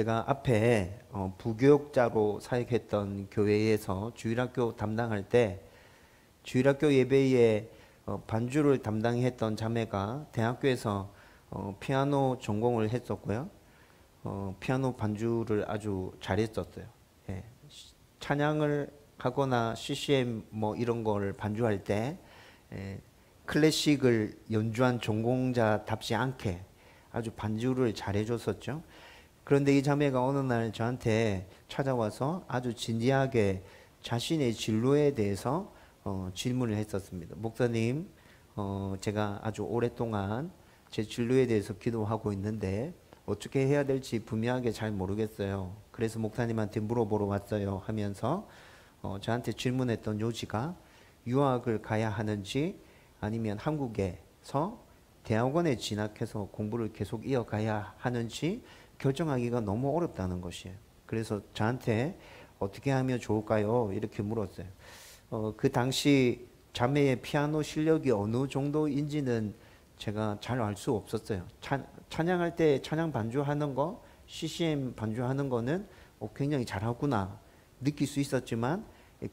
제가 앞에 부교육자로 사역했던 교회에서 주일학교 담당할 때 주일학교 예배에 반주를 담당했던 자매가 대학교에서 피아노 전공을 했었고요. 피아노 반주를 아주 잘했었어요. 예. 찬양을 하거나 CCM 뭐 이런 걸 반주할 때 클래식을 연주한 전공자답지 않게 아주 반주를 잘해줬었죠. 그런데 이 자매가 어느 날 저한테 찾아와서 아주 진지하게 자신의 진로에 대해서 질문을 했었습니다. 목사님, 제가 아주 오랫동안 제 진로에 대해서 기도하고 있는데 어떻게 해야 될지 분명하게 잘 모르겠어요. 그래서 목사님한테 물어보러 왔어요 하면서 저한테 질문했던 요지가 유학을 가야 하는지 아니면 한국에서 대학원에 진학해서 공부를 계속 이어가야 하는지 결정하기가 너무 어렵다는 것이에요. 그래서 저한테 어떻게 하면 좋을까요? 이렇게 물었어요. 그 당시 자매의 피아노 실력이 어느 정도인지는 제가 잘 알 수 없었어요. 찬양할 때 찬양 반주하는 거, CCM 반주하는 거는 굉장히 잘하구나 느낄 수 있었지만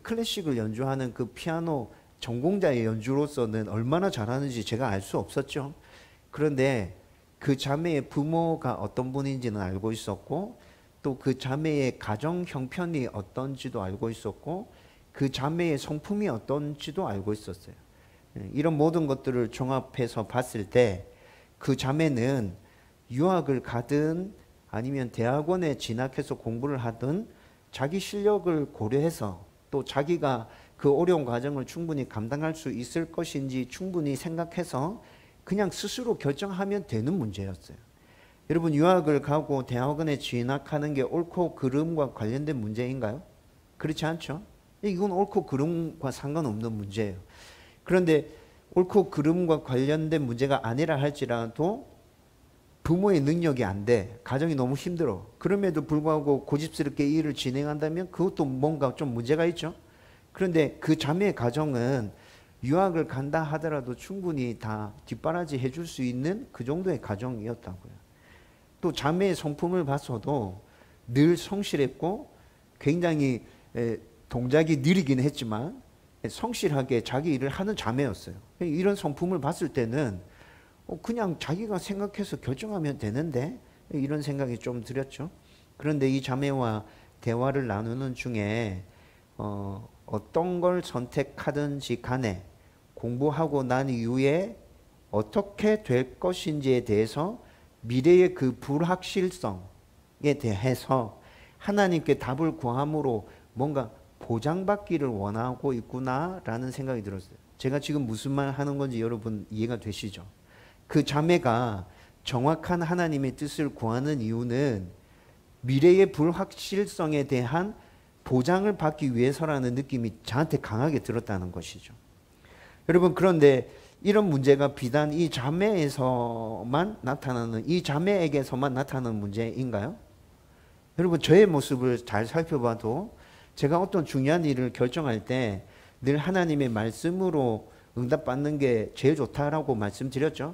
클래식을 연주하는 그 피아노 전공자의 연주로서는 얼마나 잘하는지 제가 알 수 없었죠. 그런데 그 자매의 부모가 어떤 분인지는 알고 있었고 또 그 자매의 가정 형편이 어떤지도 알고 있었고 그 자매의 성품이 어떤지도 알고 있었어요. 이런 모든 것들을 종합해서 봤을 때 그 자매는 유학을 가든 아니면 대학원에 진학해서 공부를 하든 자기 실력을 고려해서 또 자기가 그 어려운 과정을 충분히 감당할 수 있을 것인지 충분히 생각해서 그냥 스스로 결정하면 되는 문제였어요. 여러분, 유학을 가고 대학원에 진학하는 게 옳고 그름과 관련된 문제인가요? 그렇지 않죠? 이건 옳고 그름과 상관없는 문제예요. 그런데 옳고 그름과 관련된 문제가 아니라 할지라도 부모의 능력이 안 돼. 가정이 너무 힘들어. 그럼에도 불구하고 고집스럽게 이 일을 진행한다면 그것도 뭔가 좀 문제가 있죠. 그런데 그 자매의 가정은 유학을 간다 하더라도 충분히 다 뒷바라지 해줄 수 있는 그 정도의 가정이었다고요. 또 자매의 성품을 봐서도 늘 성실했고 굉장히 동작이 느리긴 했지만 성실하게 자기 일을 하는 자매였어요. 이런 성품을 봤을 때는 그냥 자기가 생각해서 결정하면 되는데 이런 생각이 좀 들었죠. 그런데 이 자매와 대화를 나누는 중에 어떤 걸 선택하든지 간에 공부하고 난 이후에 어떻게 될 것인지에 대해서 미래의 그 불확실성에 대해서 하나님께 답을 구함으로 뭔가 보장받기를 원하고 있구나라는 생각이 들었어요. 제가 지금 무슨 말 하는 건지 여러분 이해가 되시죠? 그 자매가 정확한 하나님의 뜻을 구하는 이유는 미래의 불확실성에 대한 보장을 받기 위해서라는 느낌이 저한테 강하게 들었다는 것이죠. 여러분, 그런데 이런 문제가 비단 이 자매에서만 나타나는, 이 자매에게서만 나타나는 문제인가요? 여러분, 저의 모습을 잘 살펴봐도 제가 어떤 중요한 일을 결정할 때 늘 하나님의 말씀으로 응답받는 게 제일 좋다라고 말씀드렸죠.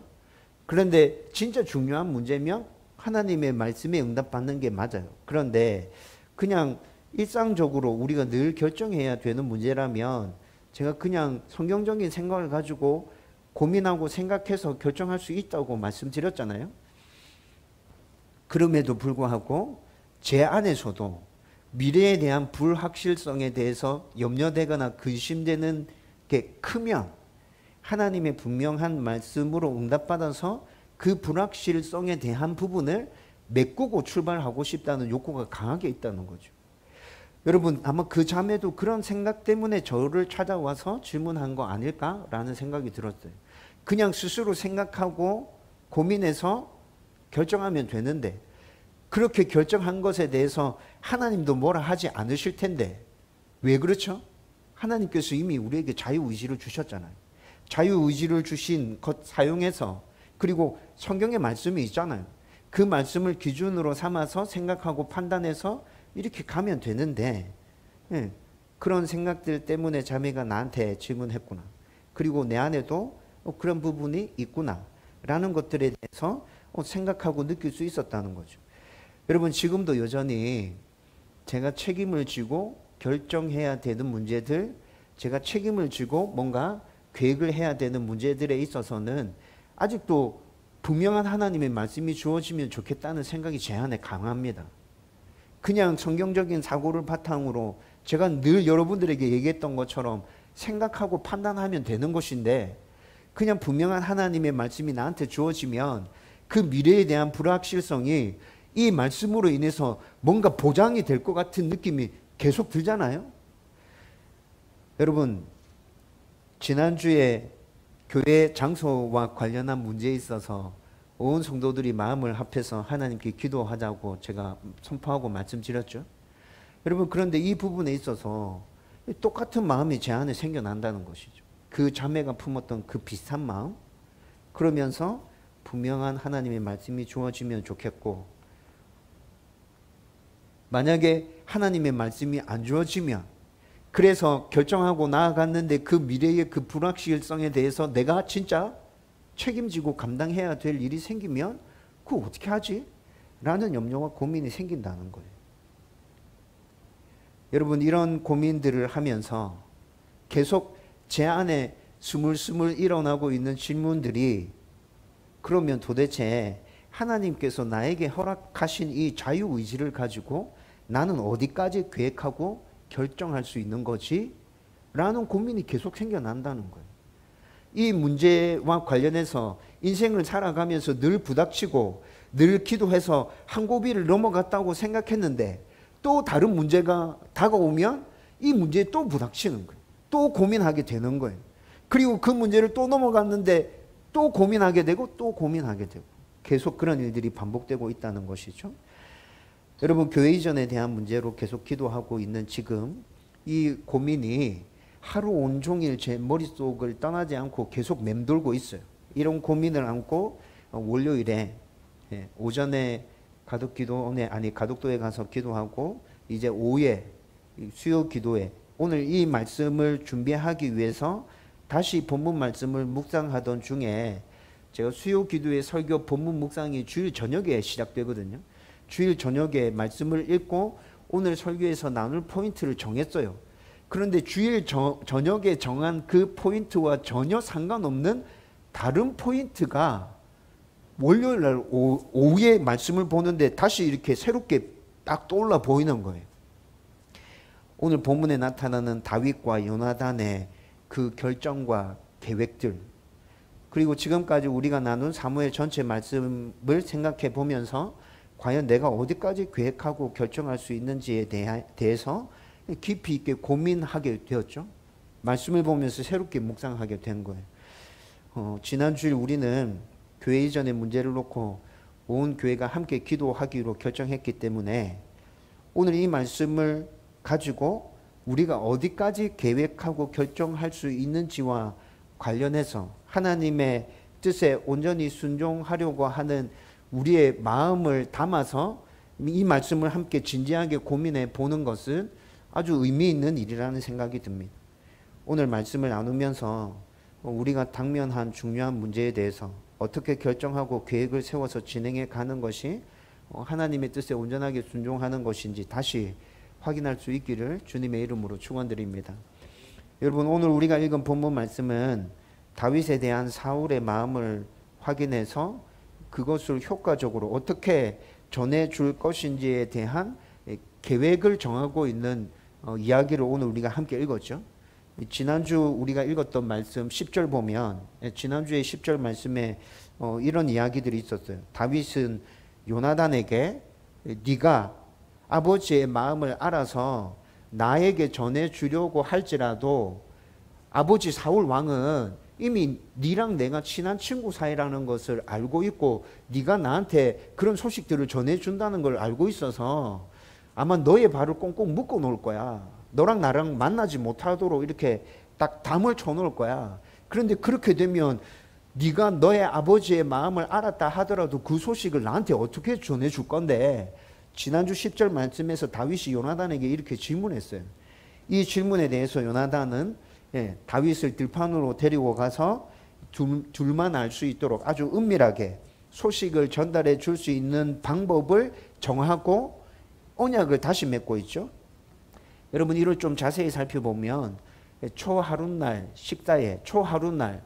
그런데 진짜 중요한 문제면 하나님의 말씀에 응답받는 게 맞아요. 그런데 그냥 일상적으로 우리가 늘 결정해야 되는 문제라면 제가 그냥 성경적인 생각을 가지고 고민하고 생각해서 결정할 수 있다고 말씀드렸잖아요. 그럼에도 불구하고 제 안에서도 미래에 대한 불확실성에 대해서 염려되거나 근심되는 게 크면 하나님의 분명한 말씀으로 응답받아서 그 불확실성에 대한 부분을 메꾸고 출발하고 싶다는 욕구가 강하게 있다는 거죠. 여러분, 아마 그 자매도 그런 생각 때문에 저를 찾아와서 질문한 거 아닐까라는 생각이 들었어요. 그냥 스스로 생각하고 고민해서 결정하면 되는데 그렇게 결정한 것에 대해서 하나님도 뭐라 하지 않으실 텐데 왜 그렇죠? 하나님께서 이미 우리에게 자유의지를 주셨잖아요. 자유의지를 주신 것 사용해서 그리고 성경의 말씀이 있잖아요. 그 말씀을 기준으로 삼아서 생각하고 판단해서 이렇게 가면 되는데 그런 생각들 때문에 자매가 나한테 질문했구나. 그리고 내 안에도 그런 부분이 있구나 라는 것들에 대해서 생각하고 느낄 수 있었다는 거죠. 여러분 지금도 여전히 제가 책임을 지고 결정해야 되는 문제들, 제가 책임을 지고 뭔가 계획을 해야 되는 문제들에 있어서는 아직도 분명한 하나님의 말씀이 주어지면 좋겠다는 생각이 제 안에 강합니다. 그냥 성경적인 사고를 바탕으로 제가 늘 여러분들에게 얘기했던 것처럼 생각하고 판단하면 되는 것인데, 그냥 분명한 하나님의 말씀이 나한테 주어지면 그 미래에 대한 불확실성이 이 말씀으로 인해서 뭔가 보장이 될 것 같은 느낌이 계속 들잖아요. 여러분, 지난주에 교회 장소와 관련한 문제에 있어서 온 성도들이 마음을 합해서 하나님께 기도하자고 제가 선포하고 말씀드렸죠. 여러분, 그런데 이 부분에 있어서 똑같은 마음이 제 안에 생겨난다는 것이죠. 그 자매가 품었던 그 비슷한 마음, 그러면서 분명한 하나님의 말씀이 주어지면 좋겠고, 만약에 하나님의 말씀이 안 주어지면, 그래서 결정하고 나아갔는데 그 미래의 그 불확실성에 대해서 내가 진짜 책임지고 감당해야 될 일이 생기면 그거 어떻게 하지? 라는 염려와 고민이 생긴다는 거예요. 여러분, 이런 고민들을 하면서 계속 제 안에 스물스물 일어나고 있는 질문들이, 그러면 도대체 하나님께서 나에게 허락하신 이 자유의지를 가지고 나는 어디까지 계획하고 결정할 수 있는 거지? 라는 고민이 계속 생겨난다는 거예요. 이 문제와 관련해서 인생을 살아가면서 늘 부닥치고 늘 기도해서 한 고비를 넘어갔다고 생각했는데, 또 다른 문제가 다가오면 이 문제에 또 부닥치는 거예요. 또 고민하게 되는 거예요. 그리고 그 문제를 또 넘어갔는데 또 고민하게 되고 또 고민하게 되고, 계속 그런 일들이 반복되고 있다는 것이죠. 여러분, 교회 이전에 대한 문제로 계속 기도하고 있는 지금 이 고민이 하루 온종일 제 머릿속을 떠나지 않고 계속 맴돌고 있어요. 이런 고민을 안고 월요일에 오전에 가덕도에 가서 기도하고, 이제 오후에 수요 기도에 오늘 이 말씀을 준비하기 위해서 다시 본문 말씀을 묵상하던 중에, 제가 수요 기도의 설교 본문 묵상이 주일 저녁에 시작되거든요. 주일 저녁에 말씀을 읽고 오늘 설교에서 나눌 포인트를 정했어요. 그런데 주일 저녁에 정한 그 포인트와 전혀 상관없는 다른 포인트가 월요일 날 오후에 말씀을 보는데 다시 이렇게 새롭게 딱 떠올라 보이는 거예요. 오늘 본문에 나타나는 다윗과 요나단의 그 결정과 계획들, 그리고 지금까지 우리가 나눈 사무엘 전체 말씀을 생각해 보면서 과연 내가 어디까지 계획하고 결정할 수 있는지에 대해서 깊이 있게 고민하게 되었죠. 말씀을 보면서 새롭게 묵상하게 된 거예요. 지난 주일 우리는 교회 이전의 문제를 놓고 온 교회가 함께 기도하기로 결정했기 때문에, 오늘 이 말씀을 가지고 우리가 어디까지 계획하고 결정할 수 있는지와 관련해서 하나님의 뜻에 온전히 순종하려고 하는 우리의 마음을 담아서 이 말씀을 함께 진지하게 고민해 보는 것은 아주 의미 있는 일이라는 생각이 듭니다. 오늘 말씀을 나누면서 우리가 당면한 중요한 문제에 대해서 어떻게 결정하고 계획을 세워서 진행해 가는 것이 하나님의 뜻에 온전하게 순종하는 것인지 다시 확인할 수 있기를 주님의 이름으로 축원드립니다. 여러분, 오늘 우리가 읽은 본문 말씀은 다윗에 대한 사울의 마음을 확인해서 그것을 효과적으로 어떻게 전해줄 것인지에 대한 계획을 정하고 있는 이야기를 오늘 우리가 함께 읽었죠. 지난주 우리가 읽었던 말씀 10절 보면, 지난주에 10절 말씀에 이런 이야기들이 있었어요. 다윗은 요나단에게 네가 아버지의 마음을 알아서 나에게 전해주려고 할지라도 아버지 사울 왕은 이미 네랑 내가 친한 친구 사이라는 것을 알고 있고 네가 나한테 그런 소식들을 전해준다는 걸 알고 있어서 아마 너의 발을 꽁꽁 묶어 놓을 거야. 너랑 나랑 만나지 못하도록 이렇게 딱 담을 쳐놓을 거야. 그런데 그렇게 되면 네가 너의 아버지의 마음을 알았다 하더라도 그 소식을 나한테 어떻게 전해줄 건데, 지난주 10절 말씀에서 다윗이 요나단에게 이렇게 질문했어요. 이 질문에 대해서 요나단은 다윗을 들판으로 데리고 가서 둘만 알 수 있도록 아주 은밀하게 소식을 전달해 줄 수 있는 방법을 정하고 언약을 다시 맺고 있죠. 여러분 이를 좀 자세히 살펴보면 초하룻날 식사에 초하룻날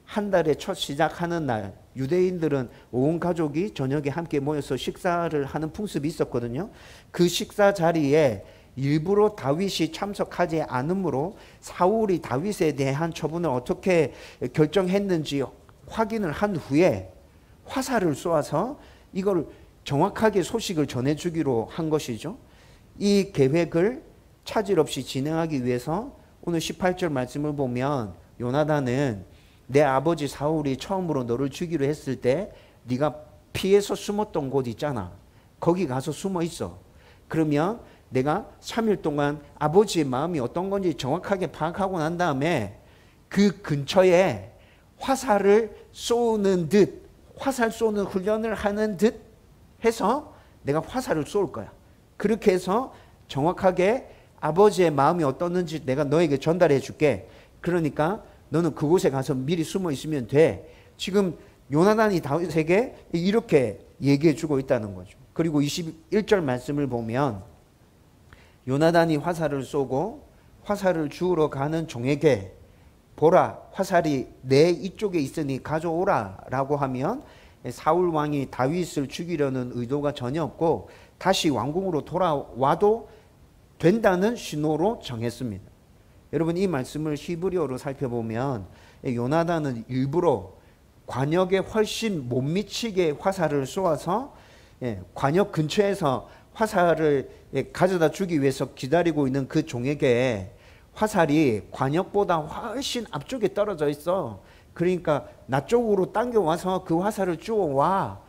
한 달에 첫 시작하는 날 유대인들은 온 가족이 저녁에 함께 모여서 식사를 하는 풍습이 있었거든요. 그 식사 자리에 일부러 다윗이 참석하지 않으므로 사울이 다윗에 대한 처분을 어떻게 결정했는지 확인을 한 후에 화살을 쏘아서 이걸 정확하게 소식을 전해주기로 한 것이죠. 이 계획을 차질 없이 진행하기 위해서 오늘 18절 말씀을 보면 요나단은 내 아버지 사울이 처음으로 너를 죽이려 했을 때 네가 피해서 숨었던 곳 있잖아. 거기 가서 숨어 있어. 그러면 내가 3일 동안 아버지의 마음이 어떤 건지 정확하게 파악하고 난 다음에 그 근처에 화살을 쏘는 듯, 화살 쏘는 훈련을 하는 듯 해서 내가 화살을 쏠 거야. 그렇게 해서 정확하게 아버지의 마음이 어떻는지 내가 너에게 전달해 줄게. 그러니까 너는 그곳에 가서 미리 숨어 있으면 돼. 지금 요나단이 다윗에게 이렇게 얘기해 주고 있다는 거죠. 그리고 21절 말씀을 보면 요나단이 화살을 쏘고 화살을 주우러 가는 종에게 보라, 화살이 내 이쪽에 있으니 가져오라 라고 하면 사울 왕이 다윗을 죽이려는 의도가 전혀 없고 다시 왕궁으로 돌아와도 된다는 신호로 정했습니다. 여러분 이 말씀을 히브리어로 살펴보면 요나단은 일부러 관역에 훨씬 못 미치게 화살을 쏘아서 관역 근처에서 화살을 가져다 주기 위해서 기다리고 있는 그 종에게 화살이 관역보다 훨씬 앞쪽에 떨어져 있어. 그러니까 나 쪽으로 당겨와서 그 화살을 주워와.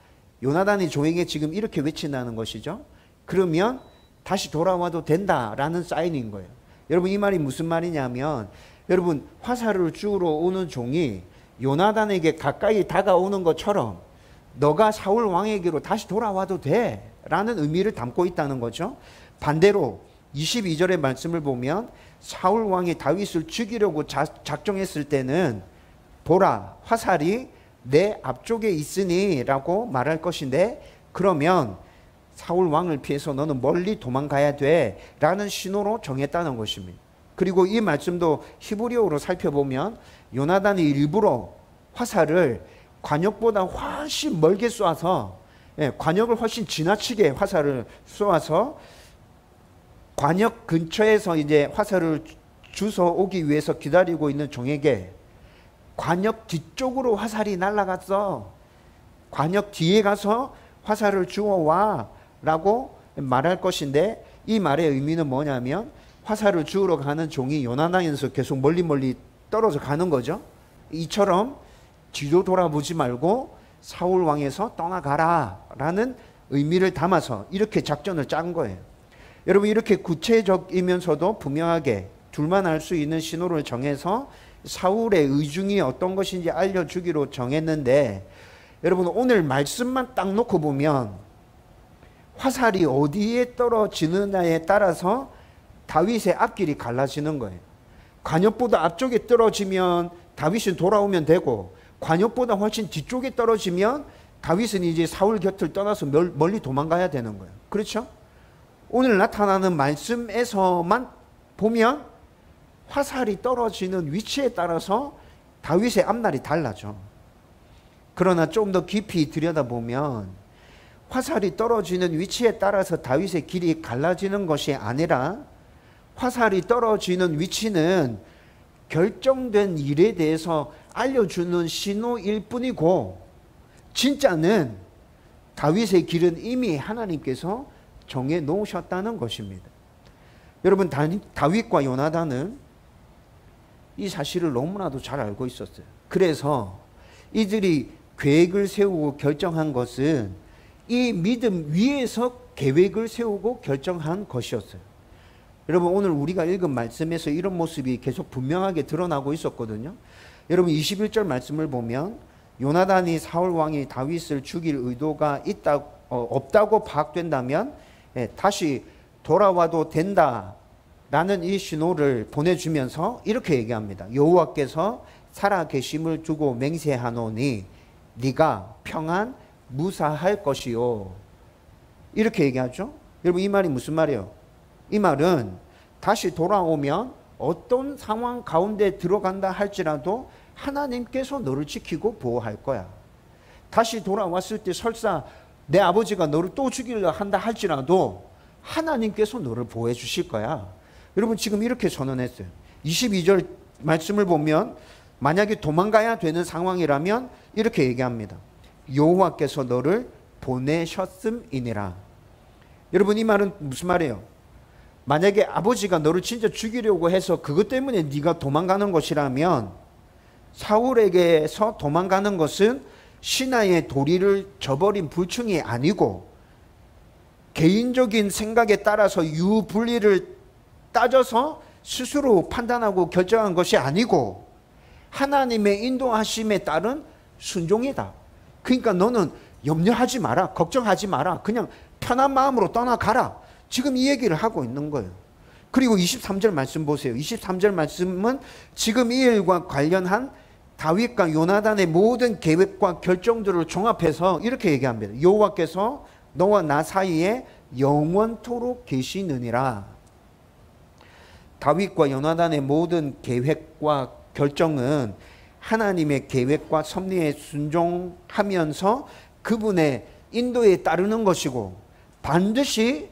요나단이 종에게 지금 이렇게 외친다는 것이죠. 그러면 다시 돌아와도 된다라는 사인인 거예요. 여러분 이 말이 무슨 말이냐면 여러분 화살을 주우러 오는 종이 요나단에게 가까이 다가오는 것처럼 너가 사울 왕에게로 다시 돌아와도 돼 라는 의미를 담고 있다는 거죠. 반대로 22절의 말씀을 보면 사울 왕이 다윗을 죽이려고 작정했을 때는 보라 화살이 내 앞쪽에 있으니 라고 말할 것인데 그러면 사울 왕을 피해서 너는 멀리 도망가야 돼 라는 신호로 정했다는 것입니다. 그리고 이 말씀도 히브리어로 살펴보면 요나단이 일부러 화살을 관역보다 훨씬 멀게 쏘아서 관역을 훨씬 지나치게 화살을 쏘아서 관역 근처에서 이제 화살을 주워 오기 위해서 기다리고 있는 종에게 관역 뒤쪽으로 화살이 날아갔어. 관역 뒤에 가서 화살을 주워와 라고 말할 것인데 이 말의 의미는 뭐냐면 화살을 주우러 가는 종이 요나단에서 계속 멀리 떨어져 가는 거죠. 이처럼 뒤로 돌아보지 말고 사울 왕에서 떠나가라 라는 의미를 담아서 이렇게 작전을 짠 거예요. 여러분 이렇게 구체적이면서도 분명하게 둘만 알 수 있는 신호를 정해서 사울의 의중이 어떤 것인지 알려주기로 정했는데 여러분 오늘 말씀만 딱 놓고 보면 화살이 어디에 떨어지느냐에 따라서 다윗의 앞길이 갈라지는 거예요. 관역보다 앞쪽에 떨어지면 다윗은 돌아오면 되고 관역보다 훨씬 뒤쪽에 떨어지면 다윗은 이제 사울 곁을 떠나서 멀리 도망가야 되는 거예요. 그렇죠? 오늘 나타나는 말씀에서만 보면 화살이 떨어지는 위치에 따라서 다윗의 앞날이 달라져. 그러나 좀 더 깊이 들여다보면 화살이 떨어지는 위치에 따라서 다윗의 길이 갈라지는 것이 아니라 화살이 떨어지는 위치는 결정된 일에 대해서 알려주는 신호일 뿐이고 진짜는 다윗의 길은 이미 하나님께서 정해 놓으셨다는 것입니다. 여러분 다윗과 요나단은 이 사실을 너무나도 잘 알고 있었어요. 그래서 이들이 계획을 세우고 결정한 것은 이 믿음 위에서 계획을 세우고 결정한 것이었어요. 여러분 오늘 우리가 읽은 말씀에서 이런 모습이 계속 분명하게 드러나고 있었거든요. 여러분 21절 말씀을 보면 요나단이 사울 왕이 다윗을 죽일 의도가 없다고 파악된다면 다시 돌아와도 된다라는 이 신호를 보내주면서 이렇게 얘기합니다. 여호와께서 살아계심을 두고 맹세하노니 네가 평안 무사할 것이요. 이렇게 얘기하죠. 여러분 이 말이 무슨 말이에요? 이 말은 다시 돌아오면 어떤 상황 가운데 들어간다 할지라도 하나님께서 너를 지키고 보호할 거야. 다시 돌아왔을 때 설사 내 아버지가 너를 또 죽이려 한다 할지라도 하나님께서 너를 보호해 주실 거야. 여러분 지금 이렇게 선언했어요. 22절 말씀을 보면 만약에 도망가야 되는 상황이라면 이렇게 얘기합니다. 여호와께서 너를 보내셨음이니라. 여러분 이 말은 무슨 말이에요? 만약에 아버지가 너를 진짜 죽이려고 해서 그것 때문에 네가 도망가는 것이라면 사울에게서 도망가는 것은 신하의 도리를 저버린 불충이 아니고 개인적인 생각에 따라서 유불리를 따져서 스스로 판단하고 결정한 것이 아니고 하나님의 인도하심에 따른 순종이다. 그러니까 너는 염려하지 마라. 걱정하지 마라. 그냥 편한 마음으로 떠나가라. 지금 이 얘기를 하고 있는 거예요. 그리고 23절 말씀 보세요. 23절 말씀은 지금 이 일과 관련한 다윗과 요나단의 모든 계획과 결정들을 종합해서 이렇게 얘기합니다. 여호와께서 너와 나 사이에 영원토록 계시느니라. 다윗과 요나단의 모든 계획과 결정은 하나님의 계획과 섭리에 순종하면서 그분의 인도에 따르는 것이고 반드시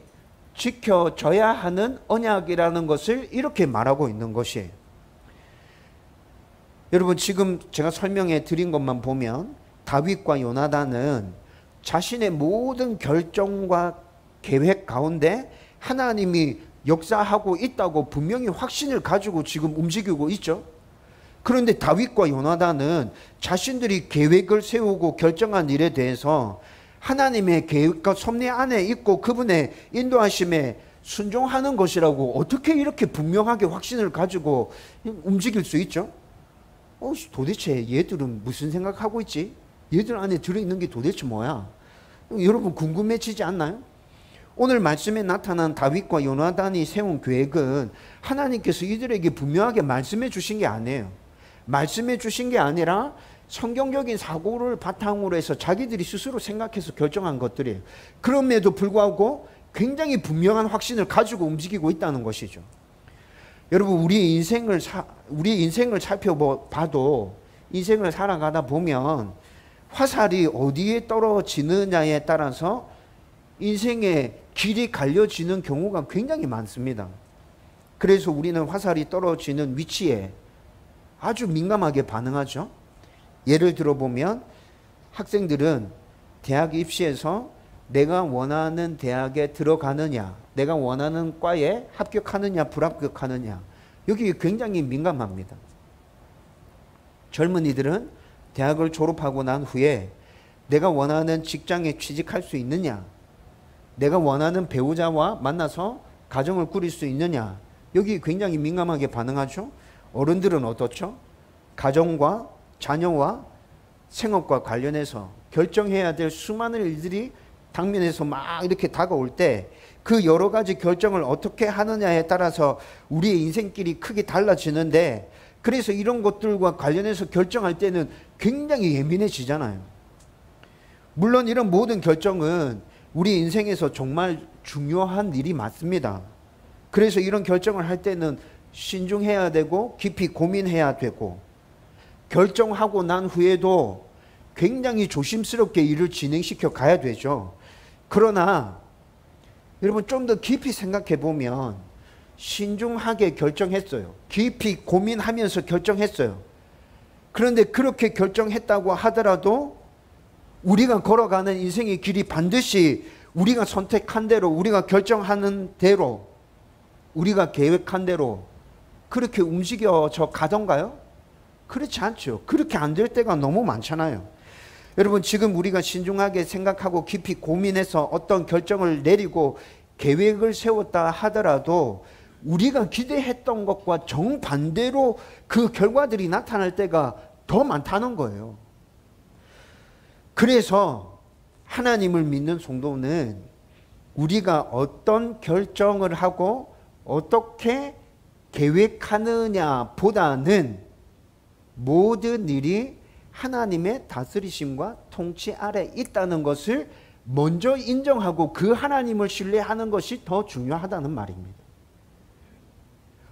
지켜져야 하는 언약이라는 것을 이렇게 말하고 있는 것이에요. 여러분 지금 제가 설명해 드린 것만 보면 다윗과 요나단은 자신의 모든 결정과 계획 가운데 하나님이 역사하고 있다고 분명히 확신을 가지고 지금 움직이고 있죠. 그런데 다윗과 요나단은 자신들이 계획을 세우고 결정한 일에 대해서 하나님의 계획과 섭리 안에 있고 그분의 인도하심에 순종하는 것이라고 어떻게 이렇게 분명하게 확신을 가지고 움직일 수 있죠? 도대체 얘들은 무슨 생각하고 있지? 얘들 안에 들어있는 게 도대체 뭐야? 여러분 궁금해지지 않나요? 오늘 말씀에 나타난 다윗과 요나단이 세운 계획은 하나님께서 이들에게 분명하게 말씀해 주신 게 아니에요. 말씀해 주신 게 아니라 성경적인 사고를 바탕으로 해서 자기들이 스스로 생각해서 결정한 것들이에요. 그럼에도 불구하고 굉장히 분명한 확신을 가지고 움직이고 있다는 것이죠. 여러분 우리 인생을 살펴봐도 인생을 살아가다 보면 화살이 어디에 떨어지느냐에 따라서 인생의 길이 갈려지는 경우가 굉장히 많습니다. 그래서 우리는 화살이 떨어지는 위치에 아주 민감하게 반응하죠. 예를 들어보면 학생들은 대학 입시에서 내가 원하는 대학에 들어가느냐, 내가 원하는 과에 합격하느냐, 불합격하느냐, 여기 굉장히 민감합니다. 젊은이들은 대학을 졸업하고 난 후에 내가 원하는 직장에 취직할 수 있느냐, 내가 원하는 배우자와 만나서 가정을 꾸릴 수 있느냐, 여기 굉장히 민감하게 반응하죠. 어른들은 어떻죠? 가정과 자녀와 생업과 관련해서 결정해야 될 수많은 일들이 당면에서 막 이렇게 다가올 때 그 여러 가지 결정을 어떻게 하느냐에 따라서 우리의 인생길이 크게 달라지는데, 그래서 이런 것들과 관련해서 결정할 때는 굉장히 예민해지잖아요. 물론 이런 모든 결정은 우리 인생에서 정말 중요한 일이 맞습니다. 그래서 이런 결정을 할 때는 신중해야 되고 깊이 고민해야 되고 결정하고 난 후에도 굉장히 조심스럽게 일을 진행시켜 가야 되죠. 그러나 여러분 좀 더 깊이 생각해 보면 신중하게 결정했어요. 깊이 고민하면서 결정했어요. 그런데 그렇게 결정했다고 하더라도 우리가 걸어가는 인생의 길이 반드시 우리가 선택한 대로, 우리가 결정하는 대로, 우리가 계획한 대로 그렇게 움직여져 가던가요? 그렇지 않죠. 그렇게 안 될 때가 너무 많잖아요. 여러분 지금 우리가 신중하게 생각하고 깊이 고민해서 어떤 결정을 내리고 계획을 세웠다 하더라도 우리가 기대했던 것과 정반대로 그 결과들이 나타날 때가 더 많다는 거예요. 그래서 하나님을 믿는 성도는 우리가 어떤 결정을 하고 어떻게 계획하느냐 보다는 모든 일이 하나님의 다스리심과 통치 아래 있다는 것을 먼저 인정하고 그 하나님을 신뢰하는 것이 더 중요하다는 말입니다.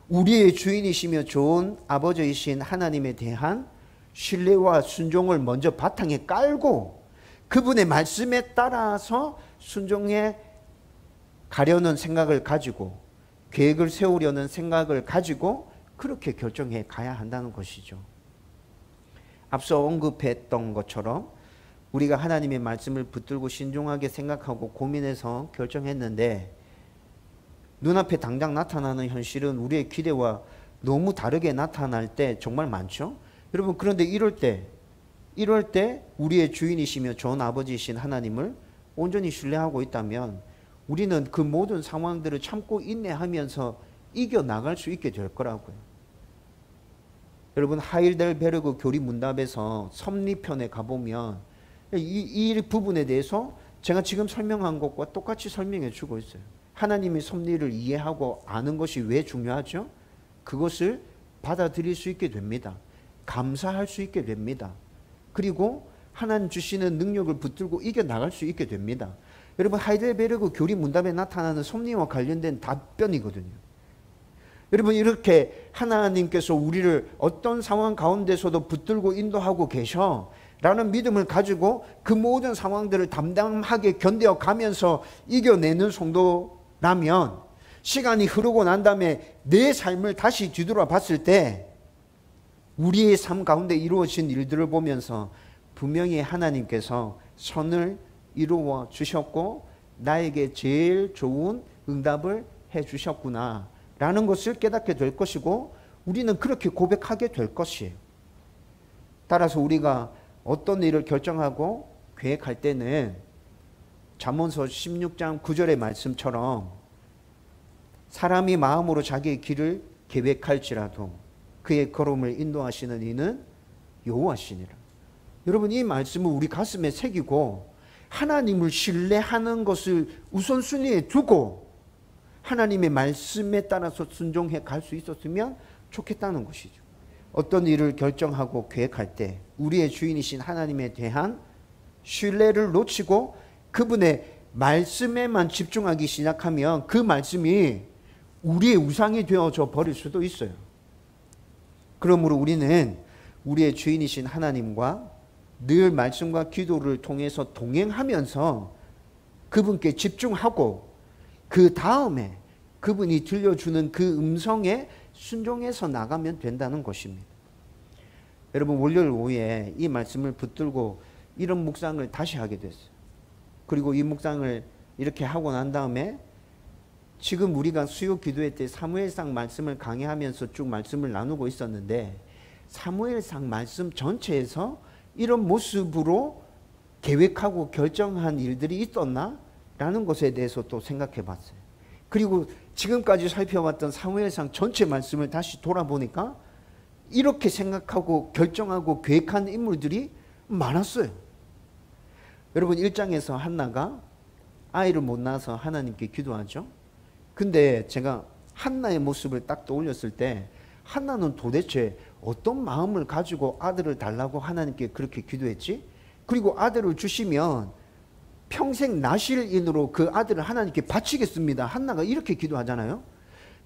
우리의 주인이시며 좋은 아버지이신 하나님에 대한 신뢰와 순종을 먼저 바탕에 깔고 그분의 말씀에 따라서 순종해 가려는 생각을 가지고 계획을 세우려는 생각을 가지고 그렇게 결정해 가야 한다는 것이죠. 앞서 언급했던 것처럼 우리가 하나님의 말씀을 붙들고 신중하게 생각하고 고민해서 결정했는데 눈앞에 당장 나타나는 현실은 우리의 기대와 너무 다르게 나타날 때 정말 많죠. 여러분, 그런데 이럴 때 우리의 주인이시며 좋은 아버지이신 하나님을 온전히 신뢰하고 있다면 우리는 그 모든 상황들을 참고 인내하면서 이겨나갈 수 있게 될 거라고요. 여러분, 하일델베르그 교리 문답에서 섭리편에 가보면 이 부분에 대해서 제가 지금 설명한 것과 똑같이 설명해 주고 있어요. 하나님의 섭리를 이해하고 아는 것이 왜 중요하죠? 그것을 받아들일 수 있게 됩니다. 감사할 수 있게 됩니다. 그리고 하나님 주시는 능력을 붙들고 이겨나갈 수 있게 됩니다. 여러분, 하이델베르그 교리 문답에 나타나는 섭리와 관련된 답변이거든요. 여러분, 이렇게 하나님께서 우리를 어떤 상황 가운데서도 붙들고 인도하고 계셔 라는 믿음을 가지고 그 모든 상황들을 담담하게 견뎌 가면서 이겨내는 성도라면 시간이 흐르고 난 다음에 내 삶을 다시 뒤돌아 봤을 때 우리의 삶 가운데 이루어진 일들을 보면서 분명히 하나님께서 선을 이루어 주셨고 나에게 제일 좋은 응답을 해 주셨구나 라는 것을 깨닫게 될 것이고 우리는 그렇게 고백하게 될 것이에요. 따라서 우리가 어떤 일을 결정하고 계획할 때는 잠언서 16장 9절의 말씀처럼 사람이 마음으로 자기의 길을 계획할지라도 그의 걸음을 인도하시는 이는 여호와시니라. 여러분, 이 말씀을 우리 가슴에 새기고 하나님을 신뢰하는 것을 우선순위에 두고 하나님의 말씀에 따라서 순종해 갈 수 있었으면 좋겠다는 것이죠. 어떤 일을 결정하고 계획할 때 우리의 주인이신 하나님에 대한 신뢰를 놓치고 그분의 말씀에만 집중하기 시작하면 그 말씀이 우리의 우상이 되어져 버릴 수도 있어요. 그러므로 우리는 우리의 주인이신 하나님과 늘 말씀과 기도를 통해서 동행하면서 그분께 집중하고 그 다음에 그분이 들려주는 그 음성에 순종해서 나가면 된다는 것입니다. 여러분, 월요일 오후에 이 말씀을 붙들고 이런 묵상을 다시 하게 됐어요. 그리고 이 묵상을 이렇게 하고 난 다음에 지금 우리가 수요 기도회 때 사무엘상 말씀을 강의하면서 쭉 말씀을 나누고 있었는데 사무엘상 말씀 전체에서 이런 모습으로 계획하고 결정한 일들이 있었나? 라는 것에 대해서 또 생각해 봤어요. 그리고 지금까지 살펴봤던 사무엘상 전체 말씀을 다시 돌아보니까 이렇게 생각하고 결정하고 계획한 인물들이 많았어요. 여러분, 1장에서 한나가 아이를 못 낳아서 하나님께 기도하죠. 근데 제가 한나의 모습을 딱 떠올렸을 때 한나는 도대체 어떤 마음을 가지고 아들을 달라고 하나님께 그렇게 기도했지? 그리고 아들을 주시면 평생 나실인으로 그 아들을 하나님께 바치겠습니다. 한나가 이렇게 기도하잖아요.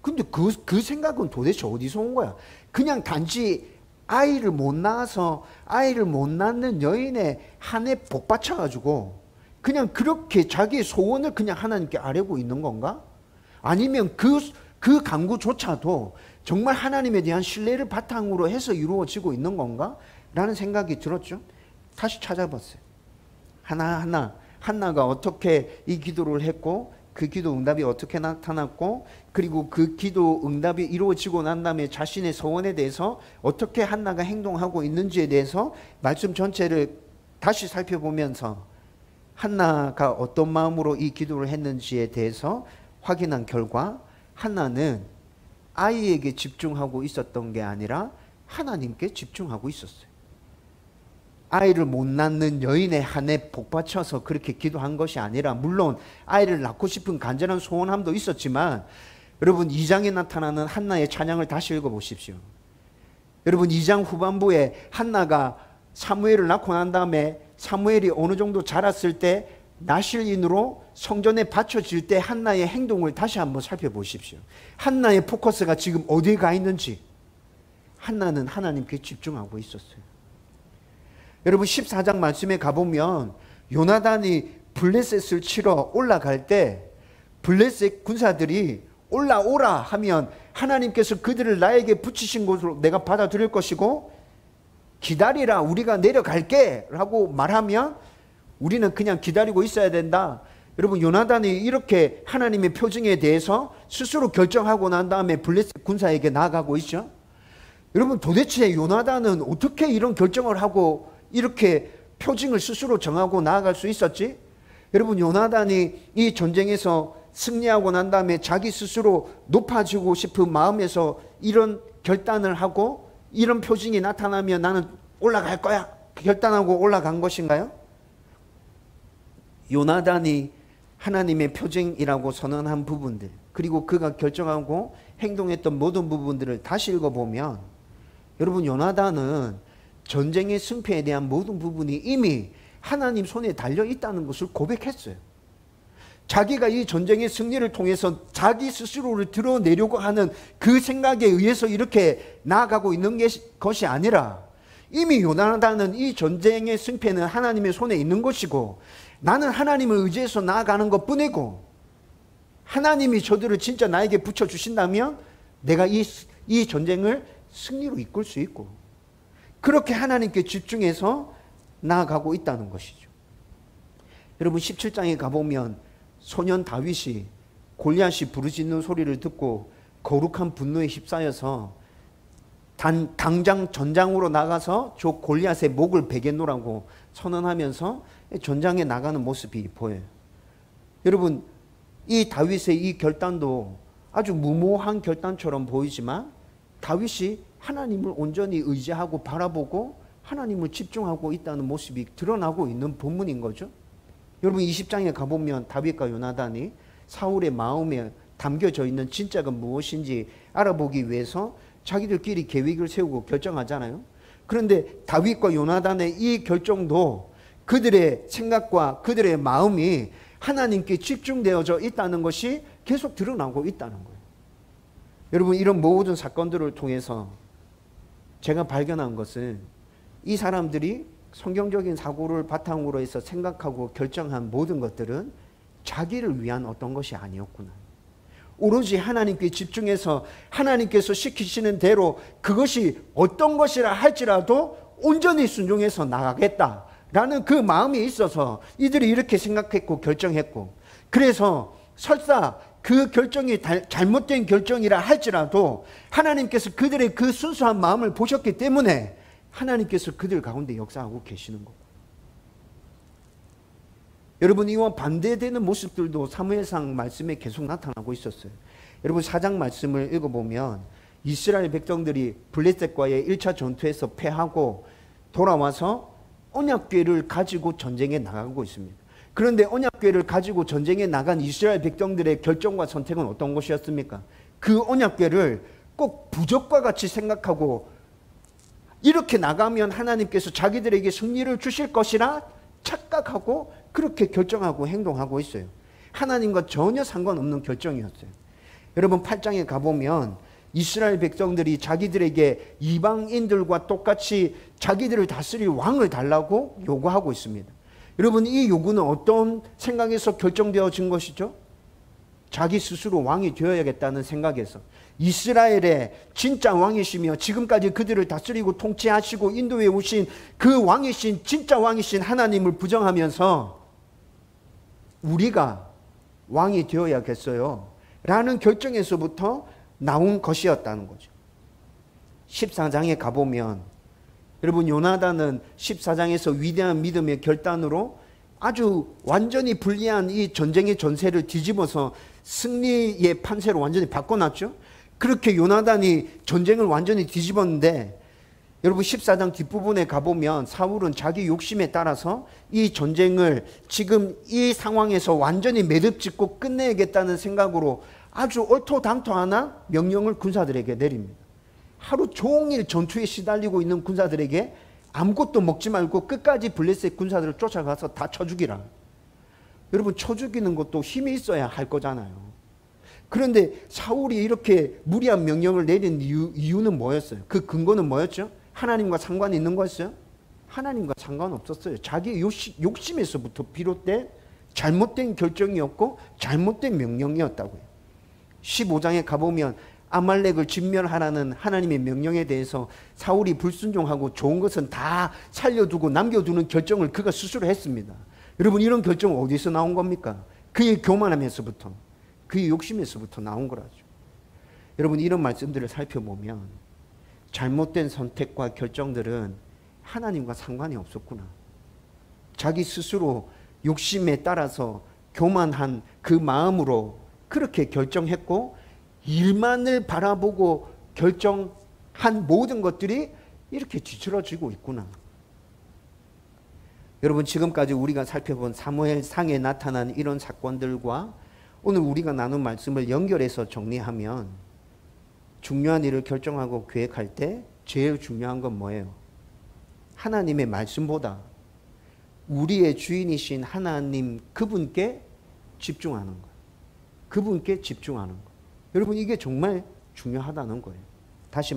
근데 그 생각은 도대체 어디서 온 거야? 그냥 단지 아이를 못 낳아서 아이를 못 낳는 여인의 한해 복받쳐가지고 그냥 그렇게 자기의 소원을 그냥 하나님께 아뢰고 있는 건가? 아니면 그 간구조차도 정말 하나님에 대한 신뢰를 바탕으로 해서 이루어지고 있는 건가? 라는 생각이 들었죠. 다시 찾아봤어요. 한나가 어떻게 이 기도를 했고 그 기도 응답이 어떻게 나타났고 그리고 그 기도 응답이 이루어지고 난 다음에 자신의 소원에 대해서 어떻게 한나가 행동하고 있는지에 대해서 말씀 전체를 다시 살펴보면서 한나가 어떤 마음으로 이 기도를 했는지에 대해서 확인한 결과 한나는 아이에게 집중하고 있었던 게 아니라 하나님께 집중하고 있었어요. 아이를 못 낳는 여인의 한해 복받쳐서 그렇게 기도한 것이 아니라 물론 아이를 낳고 싶은 간절한 소원함도 있었지만 여러분 2장에 나타나는 한나의 찬양을 다시 읽어보십시오. 여러분 2장 후반부에 한나가 사무엘을 낳고 난 다음에 사무엘이 어느 정도 자랐을 때 나실인으로 성전에 바쳐질 때 한나의 행동을 다시 한번 살펴보십시오. 한나의 포커스가 지금 어디에 가 있는지. 한나는 하나님께 집중하고 있었어요. 여러분 14장 말씀에 가보면 요나단이 블레셋을 치러 올라갈 때 블레셋 군사들이 올라오라 하면 하나님께서 그들을 나에게 붙이신 곳으로 내가 받아들일 것이고 기다리라 우리가 내려갈게 라고 말하면 우리는 그냥 기다리고 있어야 된다. 여러분 요나단이 이렇게 하나님의 표징에 대해서 스스로 결정하고 난 다음에 블레셋 군사에게 나아가고 있죠. 여러분 도대체 요나단은 어떻게 이런 결정을 하고 이렇게 표징을 스스로 정하고 나아갈 수 있었지? 여러분 요나단이 이 전쟁에서 승리하고 난 다음에 자기 스스로 높아지고 싶은 마음에서 이런 결단을 하고 이런 표징이 나타나면 나는 올라갈 거야 결단하고 올라간 것인가요? 요나단이 하나님의 표징이라고 선언한 부분들 그리고 그가 결정하고 행동했던 모든 부분들을 다시 읽어보면 여러분 요나단은 전쟁의 승패에 대한 모든 부분이 이미 하나님 손에 달려 있다는 것을 고백했어요. 자기가 이 전쟁의 승리를 통해서 자기 스스로를 드러내려고 하는 그 생각에 의해서 이렇게 나아가고 있는 것이 아니라 이미 요나단은 이 전쟁의 승패는 하나님의 손에 있는 것이고 나는 하나님을 의지해서 나아가는 것뿐이고 하나님이 저들을 진짜 나에게 붙여주신다면 내가 이 전쟁을 승리로 이끌 수 있고 그렇게 하나님께 집중해서 나아가고 있다는 것이죠. 여러분 17장에 가보면 소년 다윗이 골리앗이 부르짖는 소리를 듣고 거룩한 분노에 휩싸여서 당장 전장으로 나가서 저 골리앗의 목을 베개 놓으라고 선언하면서 전장에 나가는 모습이 보여요. 여러분 이 다윗의 이 결단도 아주 무모한 결단처럼 보이지만 다윗이 하나님을 온전히 의지하고 바라보고 하나님을 집중하고 있다는 모습이 드러나고 있는 본문인 거죠. 여러분 20장에 가보면 다윗과 요나단이 사울의 마음에 담겨져 있는 진짜가 무엇인지 알아보기 위해서 자기들끼리 계획을 세우고 결정하잖아요. 그런데 다윗과 요나단의 이 결정도 그들의 생각과 그들의 마음이 하나님께 집중되어져 있다는 것이 계속 드러나고 있다는 거예요. 여러분 이런 모든 사건들을 통해서 제가 발견한 것은 이 사람들이 성경적인 사고를 바탕으로 해서 생각하고 결정한 모든 것들은 자기를 위한 어떤 것이 아니었구나. 오로지 하나님께 집중해서 하나님께서 시키시는 대로 그것이 어떤 것이라 할지라도 온전히 순종해서 나가겠다라는 그 마음이 있어서 이들이 이렇게 생각했고 결정했고 그래서 설사 그 결정이 잘못된 결정이라 할지라도 하나님께서 그들의 그 순수한 마음을 보셨기 때문에 하나님께서 그들 가운데 역사하고 계시는 것. 여러분 이와 반대되는 모습들도 사무엘상 말씀에 계속 나타나고 있었어요. 여러분 4장 말씀을 읽어보면 이스라엘 백성들이 블레셋과의 1차 전투에서 패하고 돌아와서 언약궤를 가지고 전쟁에 나가고 있습니다. 그런데 언약궤를 가지고 전쟁에 나간 이스라엘 백성들의 결정과 선택은 어떤 것이었습니까? 그 언약궤를 꼭 부적과 같이 생각하고 이렇게 나가면 하나님께서 자기들에게 승리를 주실 것이라 착각하고 그렇게 결정하고 행동하고 있어요. 하나님과 전혀 상관없는 결정이었어요. 여러분 8장에 가보면 이스라엘 백성들이 자기들에게 이방인들과 똑같이 자기들을 다스릴 왕을 달라고 요구하고 있습니다. 여러분 이 요구는 어떤 생각에서 결정되어진 것이죠? 자기 스스로 왕이 되어야겠다는 생각에서 이스라엘의 진짜 왕이시며 지금까지 그들을 다스리고 통치하시고 인도해 오신 그 왕이신 진짜 왕이신 하나님을 부정하면서 우리가 왕이 되어야겠어요 라는 결정에서부터 나온 것이었다는 거죠. 14장에 가보면 여러분 요나단은 14장에서 위대한 믿음의 결단으로 아주 완전히 불리한 이 전쟁의 전세를 뒤집어서 승리의 판세로 완전히 바꿔놨죠. 그렇게 요나단이 전쟁을 완전히 뒤집었는데 여러분 14장 뒷부분에 가보면 사울은 자기 욕심에 따라서 이 전쟁을 지금 이 상황에서 완전히 매듭짓고 끝내야겠다는 생각으로 아주 얼토당토하나 명령을 군사들에게 내립니다. 하루 종일 전투에 시달리고 있는 군사들에게 아무것도 먹지 말고 끝까지 블레셋 군사들을 쫓아가서 다 쳐 죽이라. 여러분 쳐 죽이는 것도 힘이 있어야 할 거잖아요. 그런데 사울이 이렇게 무리한 명령을 내린 이유는 뭐였어요? 그 근거는 뭐였죠? 하나님과 상관이 있는 거였어요? 하나님과 상관없었어요. 자기 욕심에서부터 비롯된 잘못된 결정이었고 잘못된 명령이었다고요. 15장에 가보면 아말렉을 진멸하라는 하나님의 명령에 대해서 사울이 불순종하고 좋은 것은 다 살려두고 남겨두는 결정을 그가 스스로 했습니다. 여러분 이런 결정은 어디서 나온 겁니까? 그의 교만함에서부터, 그의 욕심에서부터 나온 거라죠. 여러분 이런 말씀들을 살펴보면 잘못된 선택과 결정들은 하나님과 상관이 없었구나. 자기 스스로 욕심에 따라서 교만한 그 마음으로 그렇게 결정했고 일만을 바라보고 결정한 모든 것들이 이렇게 뒤처져지고 있구나. 여러분 지금까지 우리가 살펴본 사무엘상에 나타난 이런 사건들과 오늘 우리가 나눈 말씀을 연결해서 정리하면 중요한 일을 결정하고 계획할 때 제일 중요한 건 뭐예요? 하나님의 말씀보다 우리의 주인이신 하나님 그분께 집중하는 거예요. 그분께 집중하는 거예요. 여러분 이게 정말 중요하다는 거예요. 다시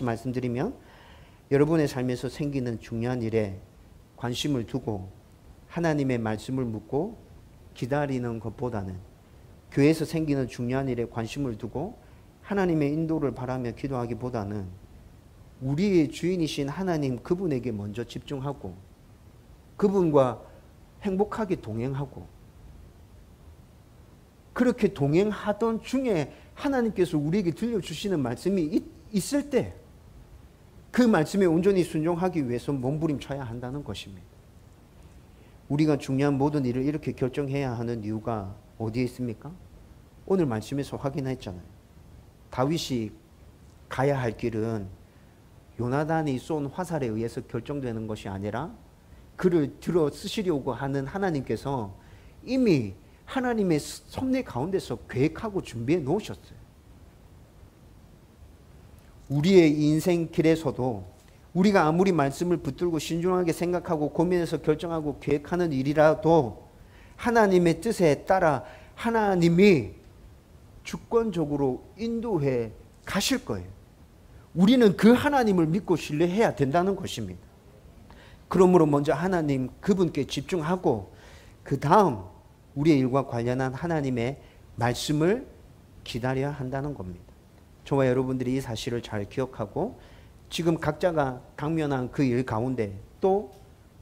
말씀드리면 여러분의 삶에서 생기는 중요한 일에 관심을 두고 하나님의 말씀을 묻고 기다리는 것보다는 교회에서 생기는 중요한 일에 관심을 두고 하나님의 인도를 바라며 기도하기보다는 우리의 주인이신 하나님 그분에게 먼저 집중하고 그분과 행복하게 동행하고 그렇게 동행하던 중에 하나님께서 우리에게 들려주시는 말씀이 있을 때 그 말씀에 온전히 순종하기 위해서 몸부림쳐야 한다는 것입니다. 우리가 중요한 모든 일을 이렇게 결정해야 하는 이유가 어디에 있습니까? 오늘 말씀에서 확인했잖아요. 다윗이 가야 할 길은 요나단이 쏜 화살에 의해서 결정되는 것이 아니라 그를 들어 쓰시려고 하는 하나님께서 이미 하나님의 섭리 가운데서 계획하고 준비해 놓으셨어요. 우리의 인생 길에서도 우리가 아무리 말씀을 붙들고 신중하게 생각하고 고민해서 결정하고 계획하는 일이라도 하나님의 뜻에 따라 하나님이 주권적으로 인도해 가실 거예요. 우리는 그 하나님을 믿고 신뢰해야 된다는 것입니다. 그러므로 먼저 하나님 그분께 집중하고 그 다음 우리의 일과 관련한 하나님의 말씀을 기다려야 한다는 겁니다. 저와 여러분들이 이 사실을 잘 기억하고 지금 각자가 당면한 그 일 가운데 또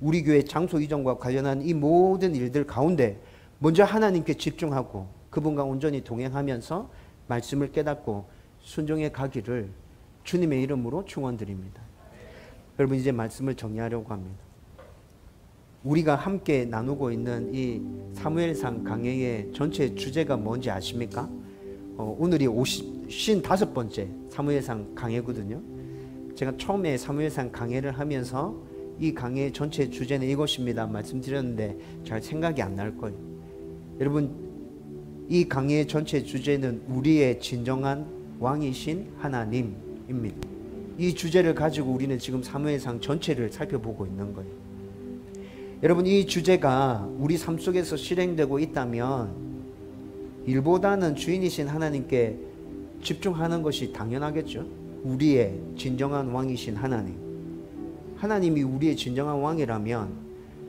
우리 교회 장소 이전과 관련한 이 모든 일들 가운데 먼저 하나님께 집중하고 그분과 온전히 동행하면서 말씀을 깨닫고 순종해 가기를 주님의 이름으로 축원드립니다. 여러분 이제 말씀을 정리하려고 합니다. 우리가 함께 나누고 있는 이 사무엘상 강해의 전체 주제가 뭔지 아십니까? 오늘이 55번째 사무엘상 강해거든요. 제가 처음에 사무엘상 강해를 하면서 이 강해의 전체 주제는 이것입니다 말씀드렸는데 잘 생각이 안 날 거예요. 여러분 이 강해의 전체 주제는 우리의 진정한 왕이신 하나님입니다. 이 주제를 가지고 우리는 지금 사무엘상 전체를 살펴보고 있는 거예요. 여러분 이 주제가 우리 삶 속에서 실행되고 있다면 일보다는 주인이신 하나님께 집중하는 것이 당연하겠죠. 우리의 진정한 왕이신 하나님. 하나님이 우리의 진정한 왕이라면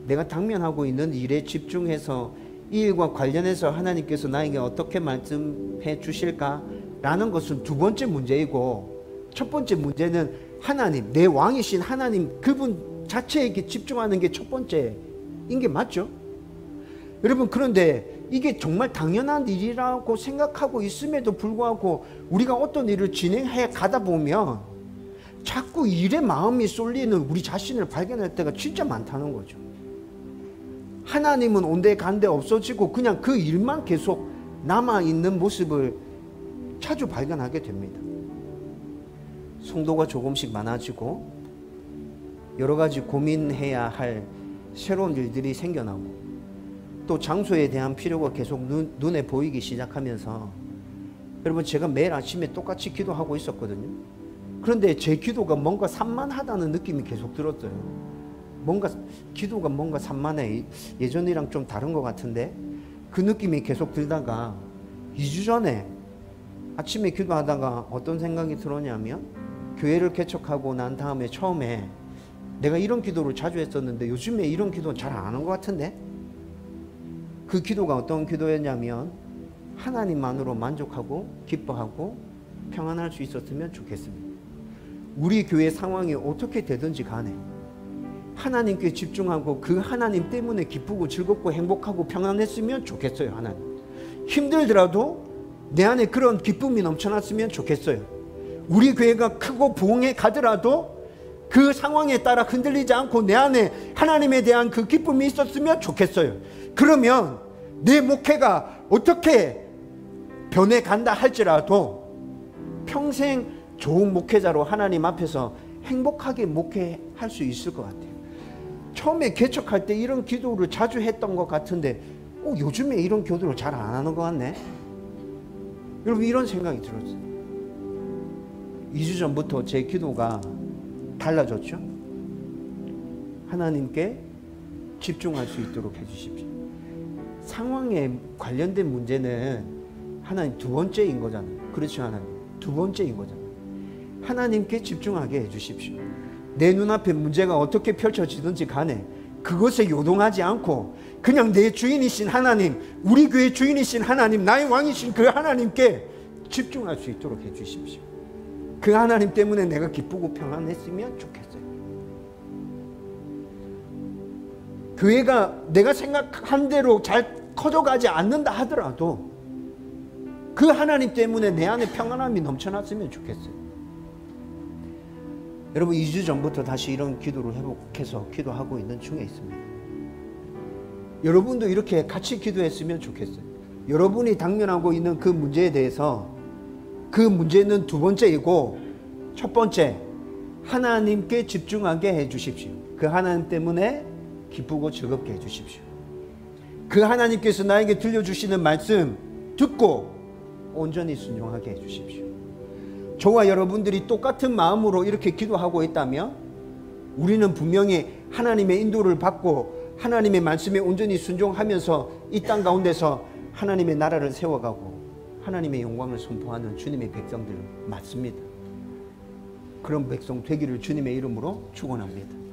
내가 당면하고 있는 일에 집중해서 이 일과 관련해서 하나님께서 나에게 어떻게 말씀해 주실까라는 것은 두 번째 문제이고 첫 번째 문제는 하나님, 내 왕이신 하나님 그분 자체에게 집중하는 게 첫 번째인 게 맞죠? 여러분 그런데 이게 정말 당연한 일이라고 생각하고 있음에도 불구하고 우리가 어떤 일을 진행해 가다 보면 자꾸 일에 마음이 쏠리는 우리 자신을 발견할 때가 진짜 많다는 거죠. 하나님은 온데간데 없어지고 그냥 그 일만 계속 남아있는 모습을 자주 발견하게 됩니다. 성도가 조금씩 많아지고 여러 가지 고민해야 할 새로운 일들이 생겨나고 또 장소에 대한 필요가 계속 눈에 보이기 시작하면서 여러분 제가 매일 아침에 똑같이 기도하고 있었거든요. 그런데 제 기도가 뭔가 산만하다는 느낌이 계속 들었어요. 뭔가 기도가 뭔가 산만해. 예전이랑 좀 다른 것 같은데 그 느낌이 계속 들다가 2주 전에 아침에 기도하다가 어떤 생각이 들었냐면 교회를 개척하고 난 다음에 처음에 내가 이런 기도를 자주 했었는데 요즘에 이런 기도는 잘 안 하는 것 같은데 그 기도가 어떤 기도였냐면 하나님만으로 만족하고 기뻐하고 평안할 수 있었으면 좋겠습니다. 우리 교회 상황이 어떻게 되든지 간에 하나님께 집중하고 그 하나님 때문에 기쁘고 즐겁고 행복하고 평안했으면 좋겠어요. 하나님 힘들더라도 내 안에 그런 기쁨이 넘쳐났으면 좋겠어요. 우리 교회가 크고 부흥해 가더라도 그 상황에 따라 흔들리지 않고 내 안에 하나님에 대한 그 기쁨이 있었으면 좋겠어요. 그러면 내 목회가 어떻게 변해간다 할지라도 평생 좋은 목회자로 하나님 앞에서 행복하게 목회할 수 있을 것 같아요. 처음에 개척할 때 이런 기도를 자주 했던 것 같은데 요즘에 이런 기도를 잘 안 하는 것 같네. 여러분 이런 생각이 들었어요. 2주 전부터 제 기도가 달라졌죠. 하나님께 집중할 수 있도록 해주십시오. 상황에 관련된 문제는 하나님 두 번째인 거잖아요. 그렇죠. 하나님 두 번째인 거잖아요. 하나님께 집중하게 해주십시오. 내 눈앞에 문제가 어떻게 펼쳐지든지 간에 그것에 요동하지 않고 그냥 내 주인이신 하나님, 우리 교회 주인이신 하나님, 나의 왕이신 그 하나님께 집중할 수 있도록 해주십시오. 그 하나님 때문에 내가 기쁘고 평안했으면 좋겠어요. 교회가 내가 생각한 대로 잘 커져가지 않는다 하더라도 그 하나님 때문에 내 안에 평안함이 넘쳐났으면 좋겠어요. 여러분 2주 전부터 다시 이런 기도를 회복해서 기도하고 있는 중에 있습니다. 여러분도 이렇게 같이 기도했으면 좋겠어요. 여러분이 당면하고 있는 그 문제에 대해서 그 문제는 두 번째이고 첫 번째 하나님께 집중하게 해주십시오. 그 하나님 때문에 기쁘고 즐겁게 해주십시오. 그 하나님께서 나에게 들려주시는 말씀 듣고 온전히 순종하게 해주십시오. 저와 여러분들이 똑같은 마음으로 이렇게 기도하고 있다면 우리는 분명히 하나님의 인도를 받고 하나님의 말씀에 온전히 순종하면서 이 땅 가운데서 하나님의 나라를 세워가고 하나님의 영광을 선포하는 주님의 백성들 맞습니다. 그런 백성 되기를 주님의 이름으로 축원합니다.